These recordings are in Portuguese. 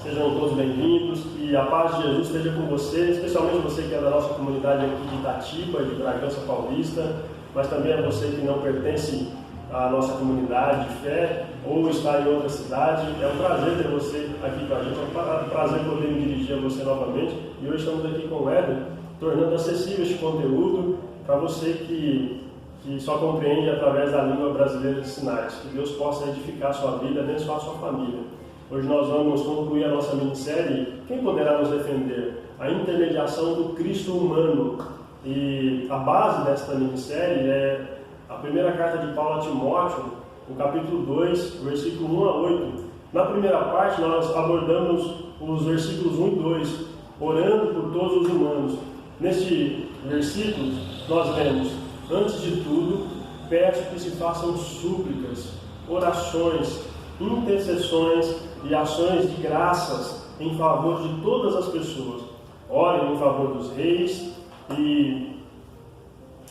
Sejam todos bem-vindos, que a paz de Jesus esteja com você, especialmente você que é da nossa comunidade aqui de Itatiba, de Bragança Paulista, mas também a você que não pertence à nossa comunidade de fé ou está em outra cidade. É um prazer ter você aqui com a gente, é um prazer poder me dirigir a você novamente. E hoje estamos aqui com o Éder, tornando acessível este conteúdo para você que só compreende através da língua brasileira de sinais. Que Deus possa edificar a sua vida, abençoar a sua família. Hoje nós vamos concluir a nossa minissérie Quem Poderá Nos Defender? A intermediação do Cristo humano. E a base desta minissérie é a primeira carta de Paulo a Timóteo, no capítulo 2, versículo 1 a 8. Na primeira parte nós abordamos os versículos 1 e 2, orando por todos os humanos. Neste versículo nós vemos: antes de tudo, peço que se façam súplicas, orações, intercessões e ações de graças em favor de todas as pessoas. Orem em favor dos reis e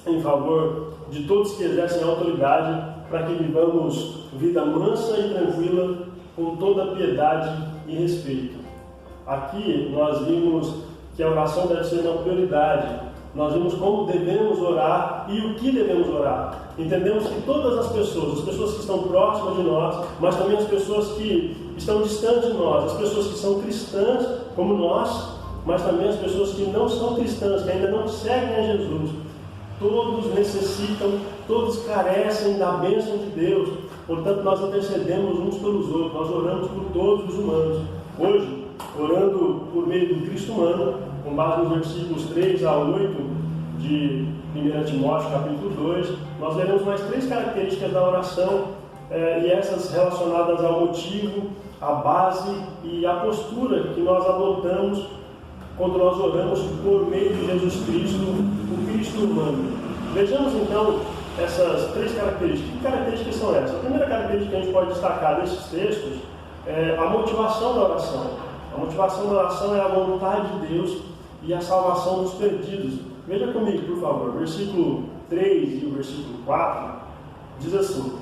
em favor de todos que exercem autoridade, para que vivamos vida mansa e tranquila, com toda piedade e respeito. Aqui nós vimos que a oração deve ser uma prioridade. Nós vimos como devemos orar e o que devemos orar. Entendemos que todas as pessoas que estão próximas de nós, mas também as pessoas que estão distantes de nós, as pessoas que são cristãs como nós, mas também as pessoas que não são cristãs, que ainda não seguem a Jesus, todos necessitam, todos carecem da bênção de Deus. Portanto, nós intercedemos uns pelos outros, nós oramos por todos os humanos. Hoje, orando por meio do Cristo humano, com base nos versículos 3 a 8 de 1 Timóteo, capítulo 2, nós veremos mais 3 características da oração, e essas relacionadas ao motivo, à base e à postura que nós adotamos quando nós oramos por meio de Jesus Cristo, o Cristo humano. Vejamos então essas 3 características. Que características são essas? A primeira característica que a gente pode destacar desses textos é a motivação da oração. A motivação da oração é a vontade de Deus e a salvação dos perdidos. Veja comigo, por favor, versículo 3 e o versículo 4 diz assim: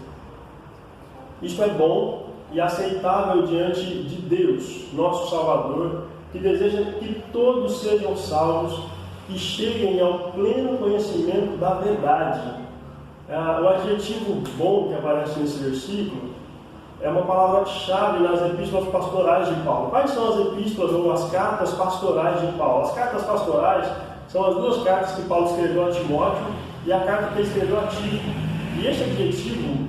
isto é bom e aceitável diante de Deus, nosso Salvador, que deseja que todos sejam salvos e cheguem ao pleno conhecimento da verdade. O adjetivo bom que aparece nesse versículo é uma palavra-chave nas epístolas pastorais de Paulo. Quais são as epístolas ou as cartas pastorais de Paulo? As cartas pastorais são as 2 cartas que Paulo escreveu a Timóteo e a carta que ele escreveu a Tito. E este adjetivo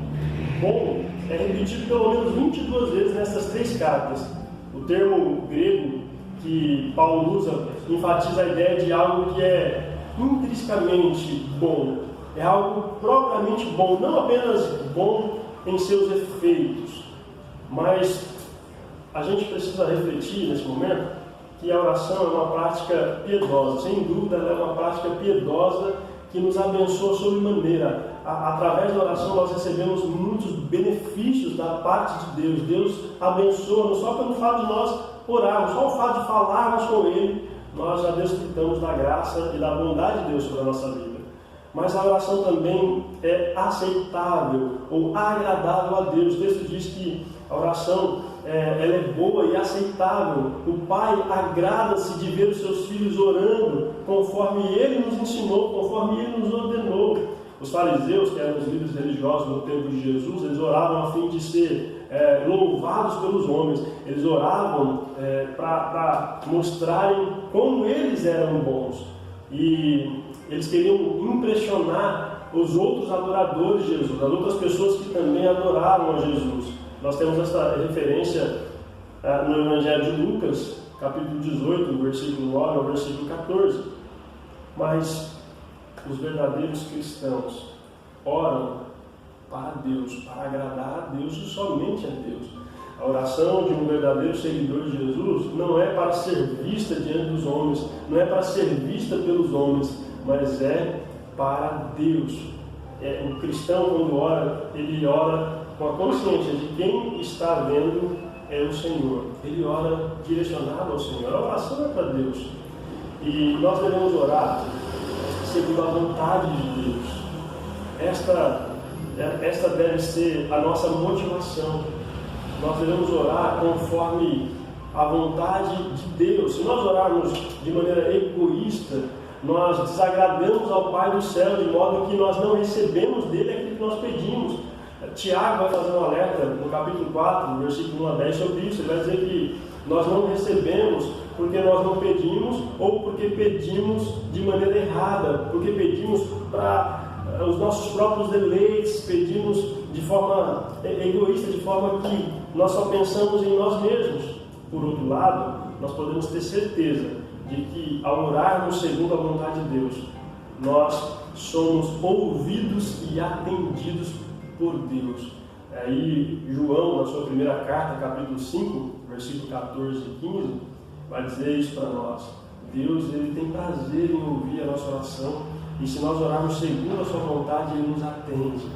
bom é repetido pelo menos 22 vezes nessas 3 cartas. O termo grego que Paulo usa enfatiza a ideia de algo que é intrinsecamente bom. É algo propriamente bom, não apenas bom em seus efeitos, mas a gente precisa refletir nesse momento que a oração é uma prática piedosa. Sem dúvida, ela é uma prática piedosa que nos abençoa sobremaneira. Através da oração nós recebemos muitos benefícios da parte de Deus. Deus abençoa-nos só pelo fato de nós orarmos, só o fato de falarmos com Ele, nós já desfrutamos da graça e da bondade de Deus sobre a nossa vida. Mas a oração também é aceitável ou agradável a Deus. O texto diz que a oração ela é boa e aceitável. O Pai agrada-se de ver os seus filhos orando conforme Ele nos ensinou, conforme Ele nos ordenou. Os fariseus, que eram os líderes religiosos no tempo de Jesus, eles oravam a fim de ser louvados pelos homens. Eles oravam para mostrarem como eles eram bons. E eles queriam impressionar os outros adoradores de Jesus, as outras pessoas que também adoravam a Jesus. Nós temos essa referência no Evangelho de Lucas, capítulo 18, versículo 9 ao versículo 14. Mas os verdadeiros cristãos oram para Deus, para agradar a Deus e somente a Deus. A oração de um verdadeiro seguidor de Jesus não é para ser vista diante dos homens, não é para ser vista pelos homens, mas é para Deus. O cristão, quando ora, ele ora com a consciência de quem está vendo é o Senhor. Ele ora direcionado ao Senhor. A oração é para Deus. E nós devemos orar segundo a vontade de Deus. Esta deve ser a nossa motivação. Nós devemos orar conforme a vontade de Deus. Se nós orarmos de maneira egoísta, nós desagradamos ao Pai do céu, de modo que nós não recebemos dele aquilo que nós pedimos. Tiago vai fazer um alerta no capítulo 4, versículo 1 a 10 sobre isso. Ele vai dizer que nós não recebemos porque nós não pedimos, ou porque pedimos de maneira errada, porque pedimos para os nossos próprios deleites, pedimos de forma egoísta, de forma que nós só pensamos em nós mesmos. Por outro lado, nós podemos ter certeza de que ao orarmos segundo a vontade de Deus, nós somos ouvidos e atendidos por Deus. Aí João, na sua primeira carta, capítulo 5, versículo 14 e 15, vai dizer isso para nós. Deus, ele tem prazer em ouvir a nossa oração, e se nós orarmos segundo a sua vontade, ele nos atende.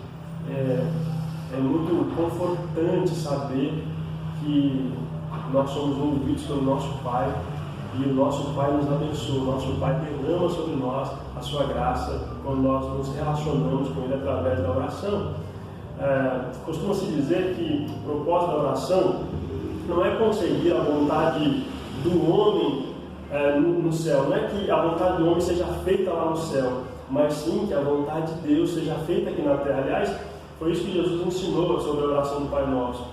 É muito confortante saber que nós somos ouvidos pelo nosso Pai, e o nosso Pai nos abençoa, o nosso Pai derrama sobre nós a sua graça quando nós nos relacionamos com Ele através da oração. Costuma-se dizer que o propósito da oração não é conseguir a vontade do homem no céu, não é que a vontade do homem seja feita lá no céu, mas sim que a vontade de Deus seja feita aqui na terra. Aliás, foi isso que Jesus ensinou sobre a oração do Pai Nosso.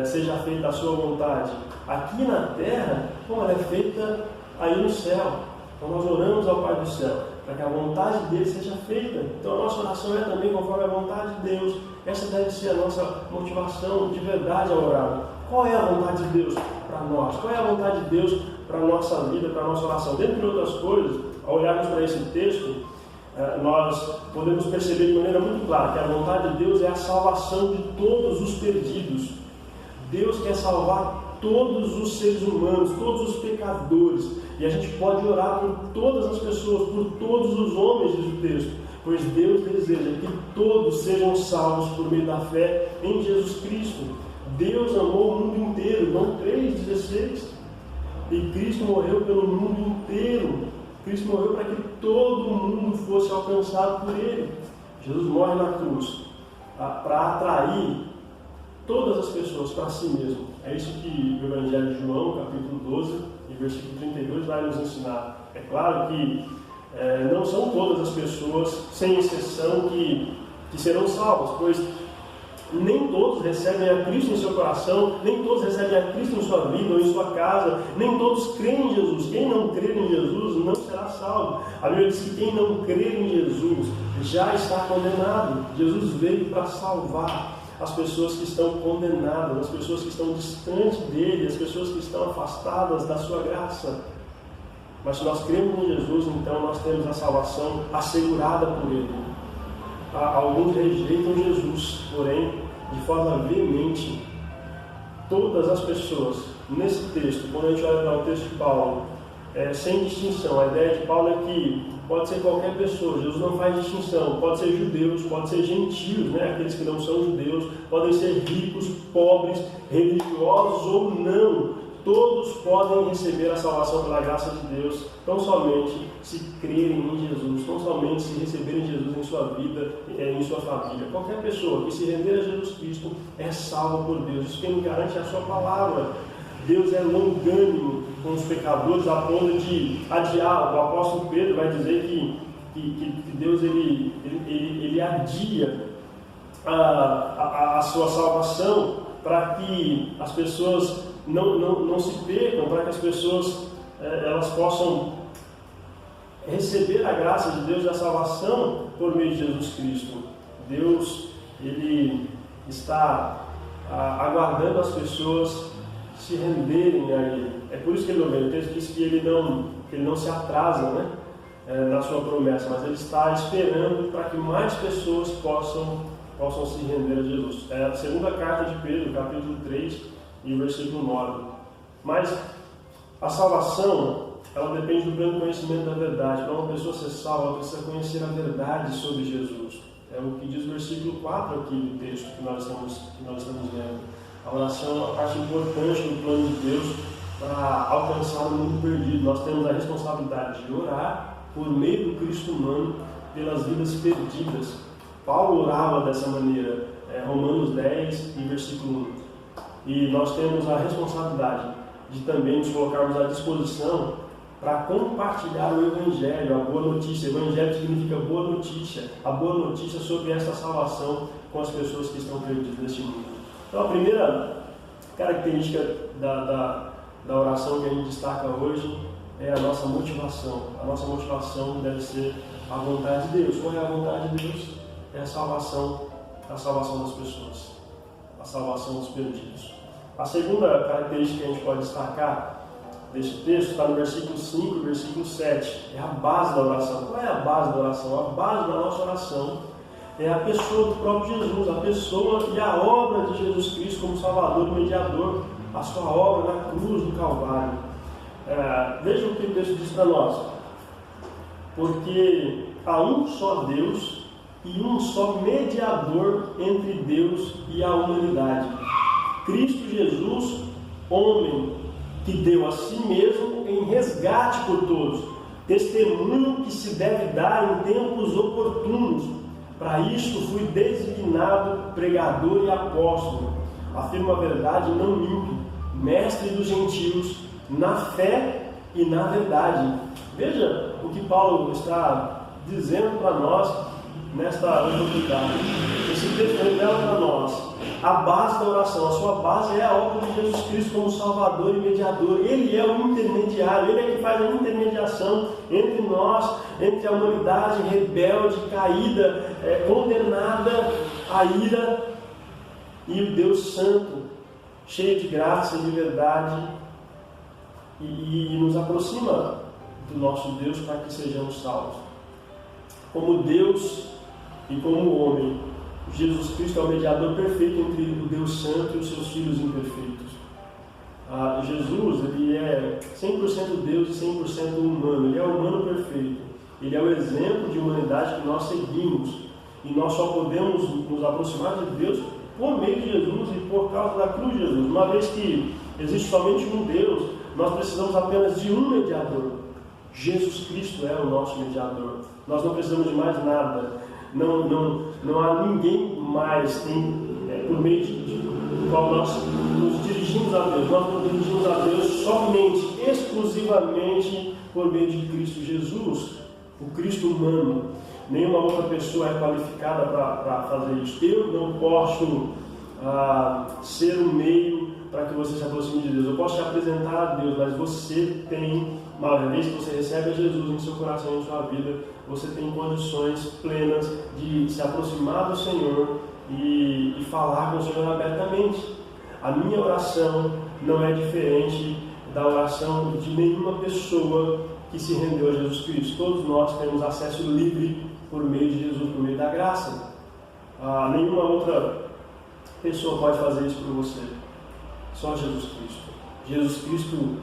Seja feita a sua vontade aqui na terra, como ela é feita aí no céu. Então nós oramos ao Pai do céu, para que a vontade dele seja feita. Então a nossa oração é também conforme a vontade de Deus. Essa deve ser a nossa motivação de verdade ao orar. Qual é a vontade de Deus para nós? Qual é a vontade de Deus para a nossa vida, para a nossa oração? Dentre outras coisas, ao olharmos para esse texto, nós podemos perceber de maneira muito clara que a vontade de Deus é a salvação de todos os perdidos. Deus quer salvar todos os seres humanos, todos os pecadores. E a gente pode orar por todas as pessoas, por todos os homens, diz o texto. Pois Deus deseja que todos sejam salvos por meio da fé em Jesus Cristo. Deus amou o mundo inteiro, João 3,16. E Cristo morreu pelo mundo inteiro. Cristo morreu para que todo mundo fosse alcançado por Ele. Jesus morre na cruz para atrair todas as pessoas para si mesmo. É isso que o Evangelho de João, capítulo 12, e versículo 32, vai nos ensinar. É claro que não são todas as pessoas, sem exceção, que serão salvas, pois nem todos recebem a Cristo em seu coração, nem todos recebem a Cristo em sua vida ou em sua casa, nem todos creem em Jesus. Quem não crer em Jesus não será salvo. A Bíblia diz que quem não crer em Jesus já está condenado. Jesus veio para salvar as pessoas que estão condenadas, as pessoas que estão distantes dele, as pessoas que estão afastadas da sua graça. Mas se nós cremos em Jesus, então nós temos a salvação assegurada por ele. Alguns rejeitam Jesus, porém, de forma veemente, todas as pessoas, nesse texto, quando a gente olha para o texto de Paulo, sem distinção, a ideia de Paulo é que pode ser qualquer pessoa, Jesus não faz distinção, pode ser judeus, pode ser gentios, aqueles que não são judeus, podem ser ricos, pobres, religiosos ou não, todos podem receber a salvação pela graça de Deus, tão somente se crerem em Jesus, tão somente se receberem Jesus em sua vida, em sua família. Qualquer pessoa que se render a Jesus Cristo é salva por Deus, isso quem garante é a sua palavra. Deus é longânimo com os pecadores, a ponto de adiar. O apóstolo Pedro vai dizer que Deus ele adia a sua salvação para que as pessoas não se percam, para que as pessoas elas possam receber a graça de Deus e a salvação por meio de Jesus Cristo. Deus ele está aguardando as pessoas se renderem a Ele. É por isso que o texto diz que ele não se atrasa na sua promessa, mas ele está esperando para que mais pessoas possam se render a Jesus. É a segunda carta de Pedro, capítulo 3, e versículo 9. Mas a salvação, ela depende do pleno conhecimento da verdade. Para uma pessoa ser salva, ela precisa conhecer a verdade sobre Jesus. É o que diz o versículo 4 aqui do texto que nós estamos lendo. A oração é uma parte importante do plano de Deus para alcançar o mundo perdido. Nós temos a responsabilidade de orar por meio do Cristo humano pelas vidas perdidas. Paulo orava dessa maneira, Romanos 10 e versículo 1. E nós temos a responsabilidade de também nos colocarmos à disposição para compartilhar o Evangelho, a boa notícia. Evangelho significa boa notícia, a boa notícia sobre essa salvação com as pessoas que estão perdidas neste mundo. Então, a primeira característica da oração que a gente destaca hoje é a nossa motivação. A nossa motivação deve ser a vontade de Deus. Qual é a vontade de Deus? É a salvação das pessoas, a salvação dos perdidos. A segunda característica que a gente pode destacar desse texto está no versículo 5 e versículo 7. É a base da oração. Qual é a base da oração? A base da nossa oração é a pessoa do próprio Jesus, a pessoa e a obra de Jesus Cristo como Salvador e Mediador, a sua obra na cruz do Calvário. Vejam o que o texto diz para nós. Porque há um só Deus e um só mediador entre Deus e a humanidade, Cristo Jesus, homem, que deu a si mesmo em resgate por todos, testemunho que se deve dar em tempos oportunos. Para isso fui designado pregador e apóstolo, afirmo a verdade, não minto, mestre dos gentios, na fé e na verdade. Veja o que Paulo está dizendo para nós nesta oportunidade. Esse texto revela para nós a base da oração. A sua base é a obra de Jesus Cristo como Salvador e Mediador. Ele é o intermediário, Ele é que faz a intermediação entre nós, entre a humanidade rebelde, caída, condenada à ira, e o Deus Santo, cheio de graça e de verdade, e nos aproxima do nosso Deus para que sejamos salvos. Como Deus e como homem, Jesus Cristo é o mediador perfeito entre o Deus Santo e os seus filhos imperfeitos. Jesus, ele é 100% Deus e 100% humano. Ele é o humano perfeito. Ele é o exemplo de humanidade que nós seguimos. E nós só podemos nos aproximar de Deus por meio de Jesus e por causa da cruz de Jesus. Uma vez que existe somente um Deus, nós precisamos apenas de um mediador. Jesus Cristo é o nosso mediador. Nós não precisamos de mais nada. Não há ninguém mais por meio do qual nós nos dirigimos a Deus. Nós nos dirigimos a Deus somente, exclusivamente por meio de Cristo Jesus, o Cristo humano. Nenhuma outra pessoa é qualificada para fazer isso. Eu não posso ser um meio para que você se aproxime de Deus. Eu posso te apresentar a Deus, mas você tem, uma vez que você recebe a Jesus em seu coração e em sua vida, você tem condições plenas de se aproximar do Senhor e falar com o Senhor abertamente. A minha oração não é diferente da oração de nenhuma pessoa que se rendeu a Jesus Cristo. Todos nós temos acesso livre por meio de Jesus, por meio da graça. Nenhuma outra pessoa pode fazer isso por você. Só Jesus Cristo. Jesus Cristo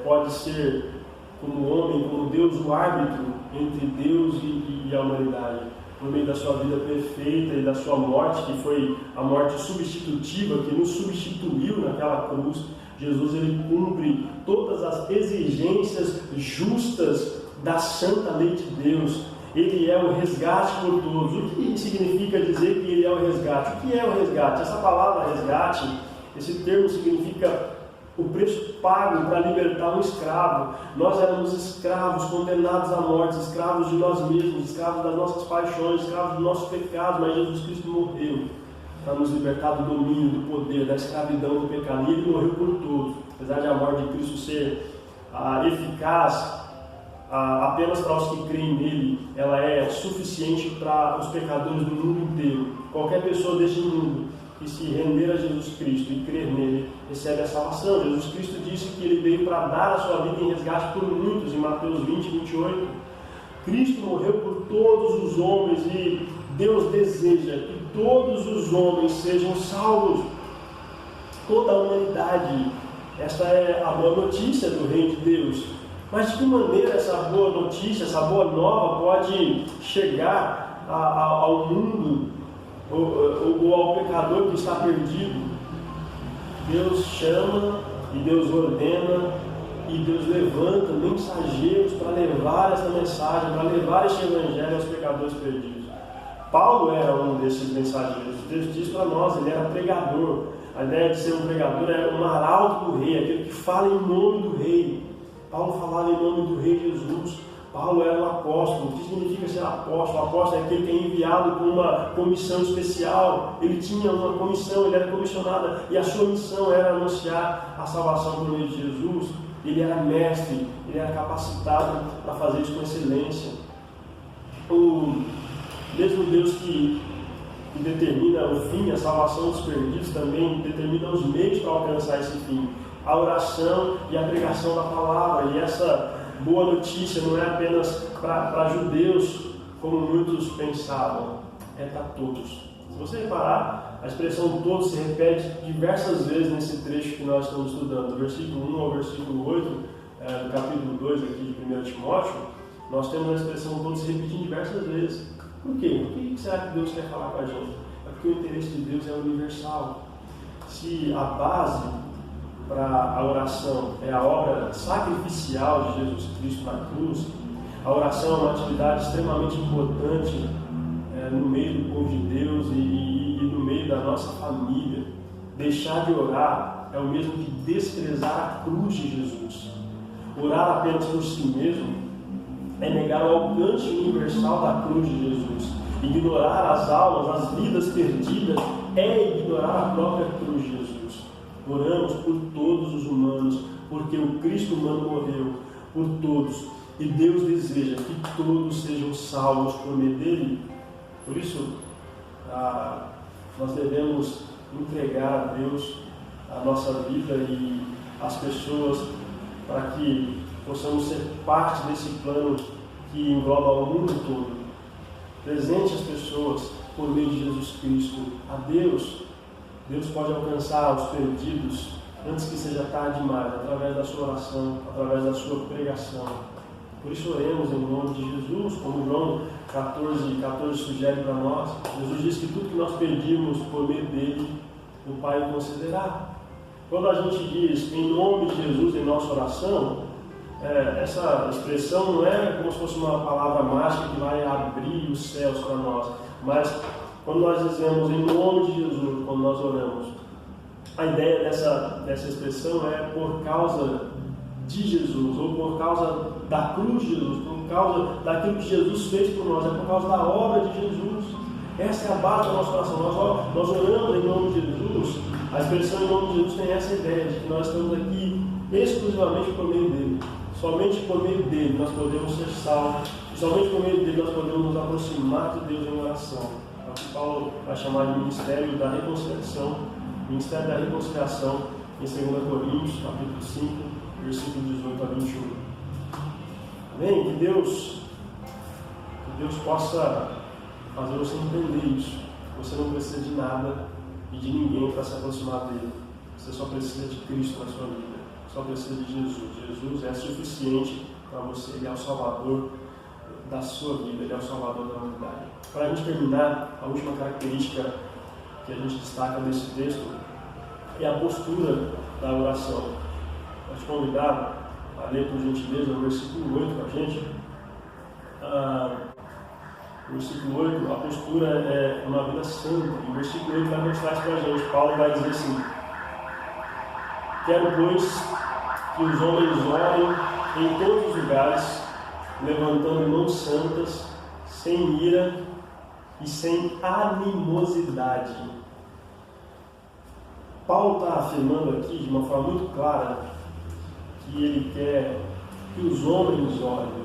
pode ser, como homem, como Deus, o árbitro entre Deus e a humanidade, por meio da sua vida perfeita e da sua morte, que foi a morte substitutiva, que nos substituiu naquela cruz. Jesus, ele cumpre todas as exigências justas da santa lei de Deus. Ele é o resgate por todos. O que significa dizer que ele é o resgate? O que é o resgate? Essa palavra resgate, esse termo significa o preço pago para libertar um escravo. Nós éramos escravos, condenados à morte, escravos de nós mesmos, escravos das nossas paixões, escravos dos nossos pecados, mas Jesus Cristo morreu para nos libertar do domínio, do poder, da escravidão, do pecado. E ele morreu por todos. Apesar de a morte de Cristo ser eficaz apenas para os que creem nele, ela é suficiente para os pecadores do mundo inteiro. Qualquer pessoa deste mundo que se render a Jesus Cristo e crer nele, recebe a salvação. Jesus Cristo disse que ele veio para dar a sua vida em resgate por muitos, em Mateus 20, 28. Cristo morreu por todos os homens e Deus deseja que todos os homens sejam salvos. Toda a humanidade. Esta é a boa notícia do Reino de Deus. Mas de que maneira essa boa notícia, essa boa nova pode chegar ao mundo ou ao pecador que está perdido? Deus chama e Deus ordena e Deus levanta mensageiros para levar essa mensagem, para levar este evangelho aos pecadores perdidos. Paulo era um desses mensageiros. Deus diz para nós, ele era pregador. a ideia de ser um pregador é um arauto do rei, aquele que fala em nome do rei. Paulo falava em nome do rei Jesus. Paulo era um apóstolo. O que significa ser apóstolo? O apóstolo é aquele que é enviado com uma comissão especial. Ele tinha uma comissão, ele era comissionado, e a sua missão era anunciar a salvação por meio de Jesus. Ele era mestre, ele era capacitado para fazer isso com excelência. O mesmo Deus que determina o fim, a salvação dos perdidos, também determina os meios para alcançar esse fim. A oração e a pregação da palavra. E essa boa notícia não é apenas para judeus, como muitos pensavam, é para todos. Se você reparar, a expressão todos se repete diversas vezes nesse trecho que nós estamos estudando, do versículo 1 ao versículo 8, do capítulo 2 aqui de 1 Timóteo, nós temos a expressão todos se repetindo diversas vezes. Por quê? Por que será que Deus quer falar com a gente? É porque o interesse de Deus é universal. Se a base para a oração é a obra sacrificial de Jesus Cristo na cruz, a oração é uma atividade extremamente importante no meio do povo de Deus e no meio da nossa família. Deixar de orar é o mesmo que desprezar a cruz de Jesus. Orar apenas por si mesmo é negar o alcance universal da cruz de Jesus. Ignorar as almas, as vidas perdidas, é ignorar a própria cruz de Jesus. Oramos por todos os humanos, porque o Cristo humano morreu por todos. E Deus deseja que todos sejam salvos por meio dele. Por isso, nós devemos entregar a Deus a nossa vida e as pessoas para que possamos ser parte desse plano que engloba o mundo todo. Presente as pessoas por meio de Jesus Cristo. A Deus pode alcançar os perdidos antes que seja tarde demais, através da sua oração, através da sua pregação. Por isso oremos em nome de Jesus, como João 14 sugere para nós. Jesus diz que tudo que nós pedimos por meio dele, o Pai concederá. Quando a gente diz em nome de Jesus em nossa oração, essa expressão não é como se fosse uma palavra mágica que vai abrir os céus para nós, mas quando nós dizemos em nome de Jesus, quando nós oramos, a ideia dessa expressão é por causa de Jesus, ou por causa da cruz de Jesus, por causa daquilo que Jesus fez por nós, é por causa da obra de Jesus. Essa é a base da nossa oração. Nós oramos em nome de Jesus. A expressão em nome de Jesus tem essa ideia de que nós estamos aqui exclusivamente por meio dele. Somente por meio dele nós podemos ser salvos. E somente por meio dele nós podemos nos aproximar de Deus em oração. É o que Paulo vai chamar de Ministério da Reconciliação. Ministério da Reconciliação em 2 Coríntios, capítulo 5, versículo 18 a 21. Amém? Que Deus possa fazer você entender isso. Você não precisa de nada e de ninguém para se aproximar dele. Você só precisa de Cristo na sua vida. Só precisa de Jesus. Jesus é suficiente para você. Ele é o Salvador da sua vida. Ele é o Salvador da humanidade. Para a gente terminar, a última característica que a gente destaca nesse texto é a postura da oração. Vou te convidar a ler, por gentileza, o versículo 8 para a gente. O versículo 8, a postura é uma vida santa. E o versículo 8 vai mostrar isso para a gente. Paulo vai dizer assim: quero, pois, que os homens orem em todos os lugares, levantando mãos santas, sem ira e sem animosidade. Paulo está afirmando aqui de uma forma muito clara que ele quer que os homens orem.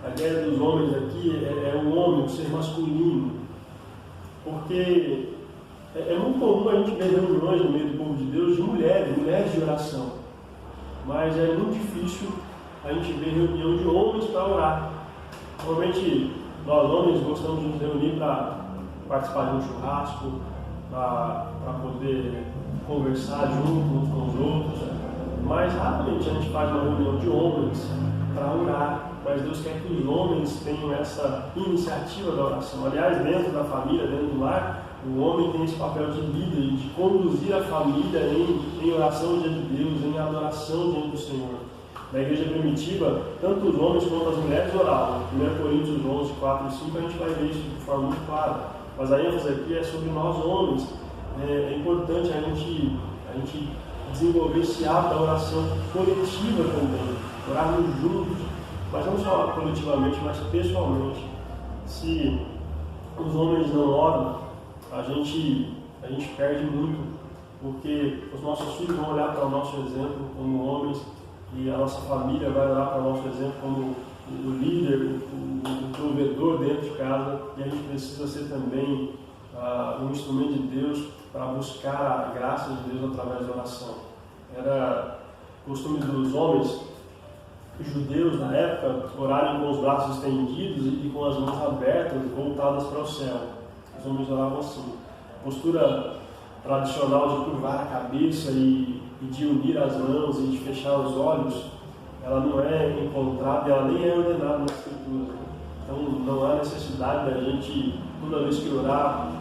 A ideia dos homens aqui é o homem, o ser masculino, porque é muito comum a gente ver reuniões no meio do povo de Deus de mulheres de oração, mas é muito difícil a gente ver reunião de homens para orar. Normalmente nós homens gostamos de nos reunir para participar de um churrasco, para poder conversar junto uns com os outros, mas raramente a gente faz uma reunião de homens para orar. Mas Deus quer que os homens tenham essa iniciativa da oração. Aliás, dentro da família, dentro do lar, o homem tem esse papel de líder, de conduzir a família em oração diante de Deus, em adoração diante do Senhor. Na igreja primitiva, tanto os homens quanto as mulheres oravam. 1 Coríntios 11, 4 e 5, a gente vai ver isso de forma muito clara. Mas a ênfase aqui é sobre nós homens, é importante a gente desenvolver esse hábito da oração coletiva também, orarmos juntos, mas não só coletivamente, mas pessoalmente. Se os homens não oram, a gente perde muito, porque os nossos filhos vão olhar para o nosso exemplo como homens, e a nossa família vai olhar para o nosso exemplo como o líder, o provedor dentro de casa, e a gente precisa ser também um instrumento de Deus para buscar a graça de Deus através da oração. Era costume dos homens judeus na época orarem com os braços estendidos e com as mãos abertas, voltadas para o céu. Os homens oravam assim. A postura tradicional de curvar a cabeça e de unir as mãos e de fechar os olhos, ela não é encontrada, ela nem é ordenada na Escritura. Então não há necessidade da gente, toda vez que orar,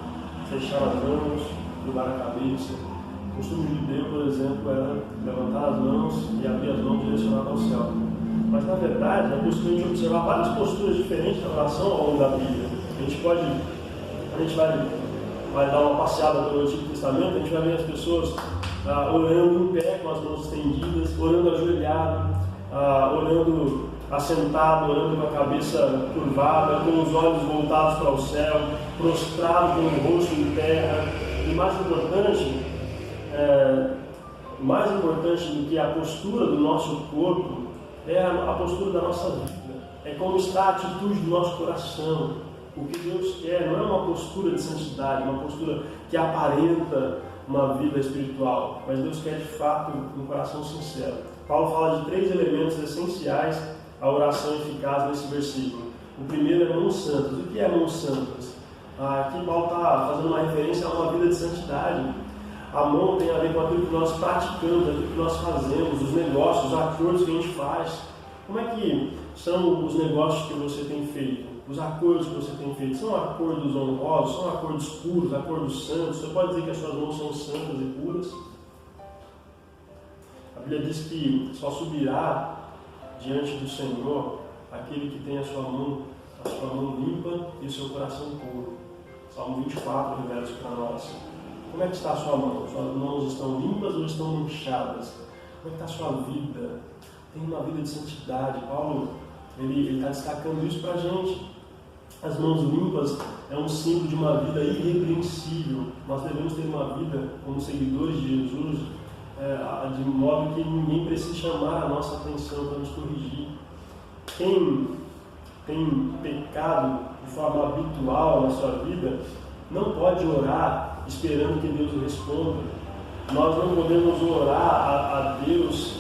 fechar as mãos, curvar a cabeça. O costume judeu, por exemplo, era levantar as mãos e abrir as mãos direcionadas ao céu. Mas, na verdade, é possível a gente observar várias posturas diferentes da oração ao longo da Bíblia. A gente vai dar uma passeada pelo Antigo Testamento, a gente vai ver as pessoas orando em pé, com as mãos estendidas, orando ajoelhado, orando assentado, orando com a cabeça curvada, com os olhos voltados para o céu, prostrado com o rosto em terra. E mais importante do que a postura do nosso corpo é a postura da nossa vida. É como está a atitude do nosso coração. O que Deus quer não é uma postura de santidade, uma postura que aparenta uma vida espiritual, mas Deus quer de fato um coração sincero. Paulo fala de 3 elementos essenciais à oração eficaz nesse versículo. O primeiro é mãos santas. O que é mãos santas? Aqui Paulo está fazendo uma referência a uma vida de santidade. A mão tem a ver com aquilo que nós praticamos, aquilo que nós fazemos, os negócios, os acordos que a gente faz. Como é que são os negócios que você tem feito? Os acordos que você tem feito? São acordos honrosos? São acordos puros, acordos santos? Você pode dizer que as suas mãos são santas e puras? A Bíblia diz que só subirá diante do Senhor aquele que tem a sua mão limpa e o seu coração puro. Salmo 24 revela isso para nós. Como é que está a sua mão? Suas mãos estão limpas ou estão manchadas? Como é que está a sua vida? Tem uma vida de santidade. Paulo ele está destacando isso para a gente. As mãos limpas é um símbolo de uma vida irrepreensível. Nós devemos ter uma vida como seguidores de Jesus, de modo que ninguém precise chamar a nossa atenção para nos corrigir. Quem tem pecado de forma habitual na sua vida não pode orar esperando que Deus o responda. Nós não podemos orar a Deus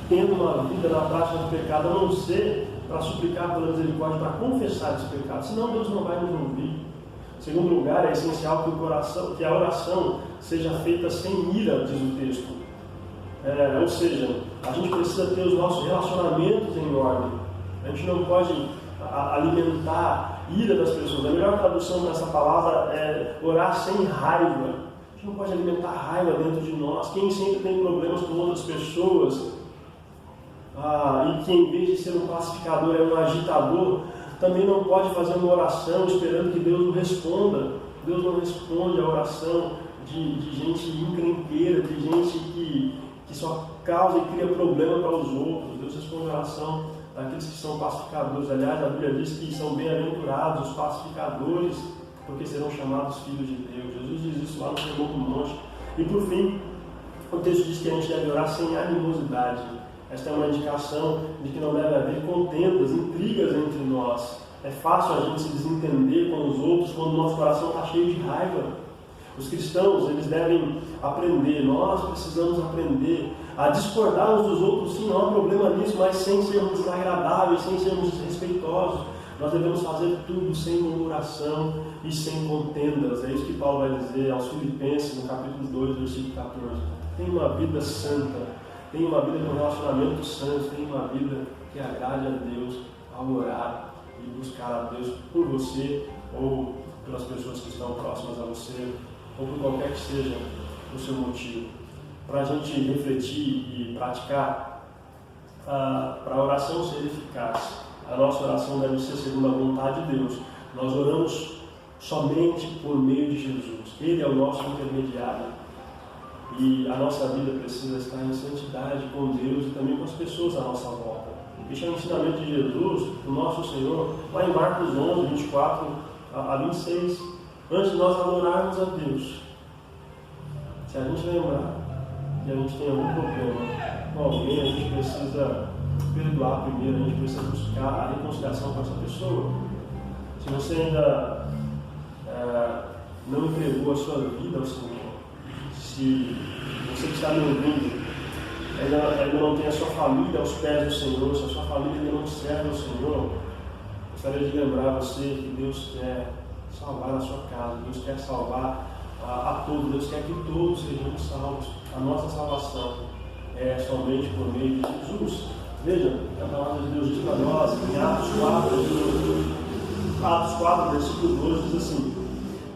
tendo uma vida na prática do pecado, a não ser para suplicar pela misericórdia, para confessar esse pecado, senão Deus não vai nos ouvir. Em segundo lugar, é essencial que a oração seja feita sem ira, diz o texto. Ou seja, a gente precisa ter os nossos relacionamentos em ordem. A gente não pode alimentar ira das pessoas. A melhor tradução dessa palavra é orar sem raiva. A gente não pode alimentar raiva dentro de nós. Quem sempre tem problemas com outras pessoas, e que em vez de ser um pacificador é um agitador, também não pode fazer uma oração esperando que Deus o responda. Deus não responde a oração de gente encrenqueira, de gente que só causa e cria problema para os outros. Deus responde a oração daqueles que são pacificadores. Aliás, a Bíblia diz que são bem-aventurados os pacificadores, porque serão chamados filhos de Deus. Jesus diz isso lá no Sermão do Monte. E por fim, o texto diz que a gente deve orar sem animosidade. Esta é uma indicação de que não deve haver contendas, intrigas entre nós. É fácil a gente se desentender com os outros quando o nosso coração está cheio de raiva. Os cristãos, eles devem aprender, nós precisamos aprender a discordar uns dos outros, sim, não há problema nisso, mas sem sermos desagradáveis, sem sermos desrespeitosos. Nós devemos fazer tudo sem murmuração e sem contendas. É isso que Paulo vai dizer aos Filipenses, no capítulo 2, versículo 14. Tenha uma vida santa, tenha uma vida com relacionamento santo, tenha uma vida que agrade a Deus ao orar e buscar a Deus por você ou pelas pessoas que estão próximas a você, ou por qualquer que seja o seu motivo. Para a gente refletir e praticar, para a oração ser eficaz, a nossa oração deve ser segundo a vontade de Deus. Nós oramos somente por meio de Jesus. Ele é o nosso intermediário. E a nossa vida precisa estar em santidade com Deus e também com as pessoas à nossa volta. Este é o ensinamento de Jesus, o nosso Senhor, lá em Marcos 11, 24 a 26. Antes de nós adorarmos a Deus, se a gente lembrar que a gente tem algum problema com alguém, a gente precisa perdoar primeiro, a gente precisa buscar a reconciliação com essa pessoa. Se você ainda não entregou a sua vida ao Senhor, se você que está me ouvindo ainda não tem a sua família aos pés do Senhor, se a sua família ainda não serve ao Senhor, gostaria de lembrar você que Deus quer salvar a sua casa, Deus quer salvar a todos, Deus quer que todos sejamos salvos. A nossa salvação é somente por meio de Jesus. Veja, a palavra de Deus diz para nós em Atos 4, versículo 12, diz assim: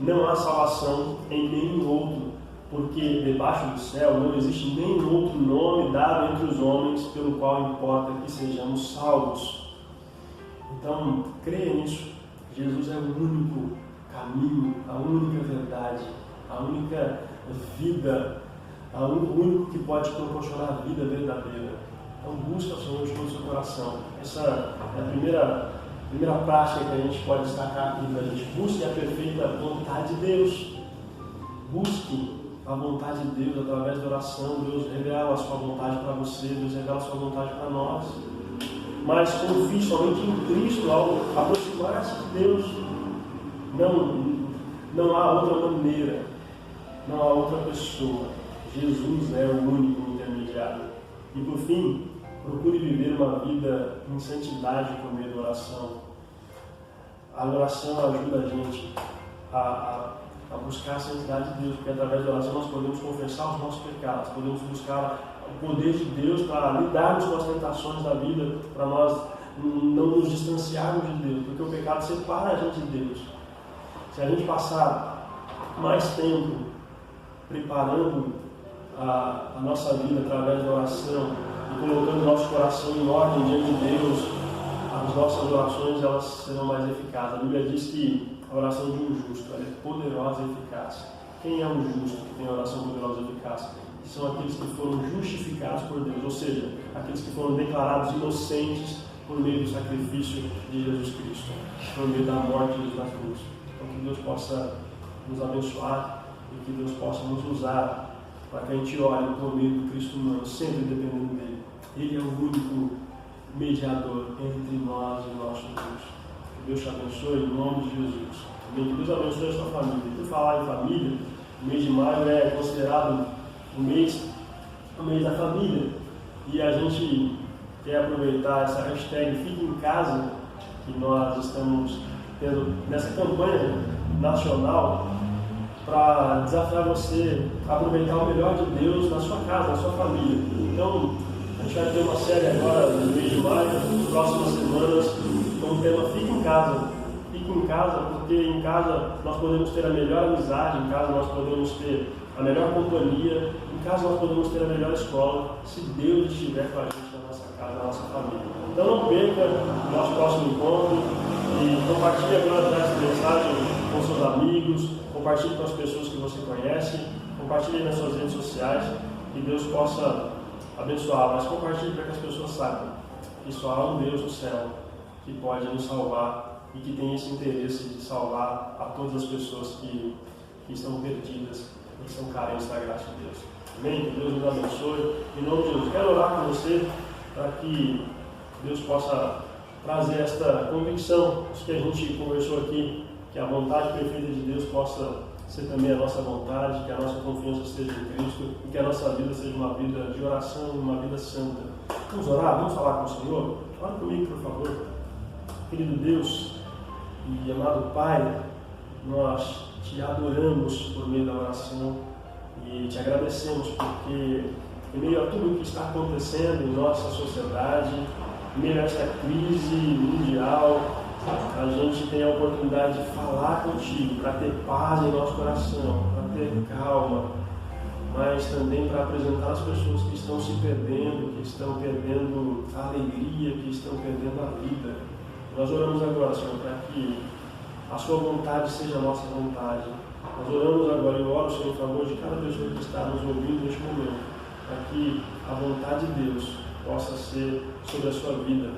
não há salvação em nenhum outro, porque debaixo do céu não existe nenhum outro nome dado entre os homens pelo qual importa que sejamos salvos. Então, creia nisso. Jesus é o único caminho, a única verdade, a única vida, o único que pode proporcionar a vida verdadeira. Então, busca o Senhor de todo o seu coração. Essa é a primeira prática que a gente pode destacar aqui para a gente. Busque a perfeita vontade de Deus. Busque a vontade de Deus através da oração. Deus revela a sua vontade para você, Deus revela a sua vontade para nós. Mas confie somente em Cristo ao aproximar-se de Deus. Não há outra maneira, não há outra pessoa. Jesus é o único intermediário. E por fim, procure viver uma vida em santidade por meio da oração. A oração ajuda a gente a buscar a santidade de Deus, porque através da oração nós podemos confessar os nossos pecados, podemos buscar o poder de Deus para lidarmos com as tentações da vida, para nós não nos distanciarmos de Deus, porque o pecado separa a gente de Deus. Se a gente passar mais tempo preparando a nossa vida através da oração e colocando o nosso coração em ordem diante de Deus, as nossas orações elas serão mais eficazes. A Bíblia diz que a oração de um justo ela é poderosa e eficaz. Quem é um justo que tem a oração poderosa e eficaz? São aqueles que foram justificados por Deus, ou seja, aqueles que foram declarados inocentes por meio do sacrifício de Jesus Cristo, por meio da morte de Jesus na cruz. Então que Deus possa nos abençoar e que Deus possa nos usar para que a gente olhe por meio do Cristo humano, sempre dependendo dele. Ele é o único mediador entre nós e nosso Deus. Que Deus te abençoe em nome de Jesus. Amém. Que Deus abençoe a sua família. E por falar em família, o mês de maio é considerado o mês da família. E a gente quer aproveitar essa hashtag Fique em Casa, que nós estamos tendo nessa campanha nacional, para desafiar você a aproveitar o melhor de Deus na sua casa, na sua família. Então, a gente vai ter uma série agora no mês de maio, nas próximas semanas, com o tema Fique em Casa. Fique em casa, porque em casa nós podemos ter a melhor amizade, em casa nós podemos ter a melhor companhia, em casa nós podemos ter a melhor escola, se Deus estiver com a gente na nossa casa, na nossa família. Então não perca o nosso próximo encontro e compartilhe agora essa mensagem com seus amigos, compartilhe com as pessoas que você conhece, compartilhe nas suas redes sociais, que Deus possa abençoar, mas compartilhe para que as pessoas saibam que só há um Deus no céu que pode nos salvar e que tem esse interesse de salvar a todas as pessoas que estão perdidas e que são carentes da graça de Deus. Amém? Que Deus nos abençoe. Em nome de Jesus, quero orar com você para que Deus possa trazer esta convicção, isso que a gente conversou aqui, que a vontade perfeita de Deus possa ser também a nossa vontade, que a nossa confiança esteja em Cristo e que a nossa vida seja uma vida de oração, uma vida santa. Vamos orar? Vamos falar com o Senhor? Ora comigo, por favor. Querido Deus e amado Pai, nós te adoramos por meio da oração e te agradecemos porque em meio a tudo o que está acontecendo em nossa sociedade, em meio a esta crise mundial, a gente tem a oportunidade de falar contigo, para ter paz em nosso coração, para ter calma, mas também para apresentar as pessoas que estão se perdendo, que estão perdendo a alegria, que estão perdendo a vida. Nós oramos agora, Senhor, para que a sua vontade seja a nossa vontade. Nós oramos agora, eu oro, Senhor, em favor de cada pessoa que está nos ouvindo neste momento, para que a vontade de Deus possa ser sobre a sua vida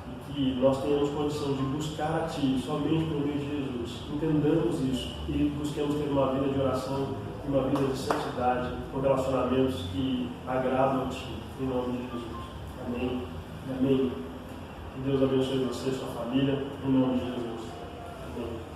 e que nós tenhamos condição de buscar a Ti somente por meio de Jesus. Entendamos isso e busquemos ter uma vida de oração e uma vida de santidade, com relacionamentos que agradam a Ti, em nome de Jesus. Amém. Amém. Que Deus abençoe você e sua família, em nome de Jesus. Amém.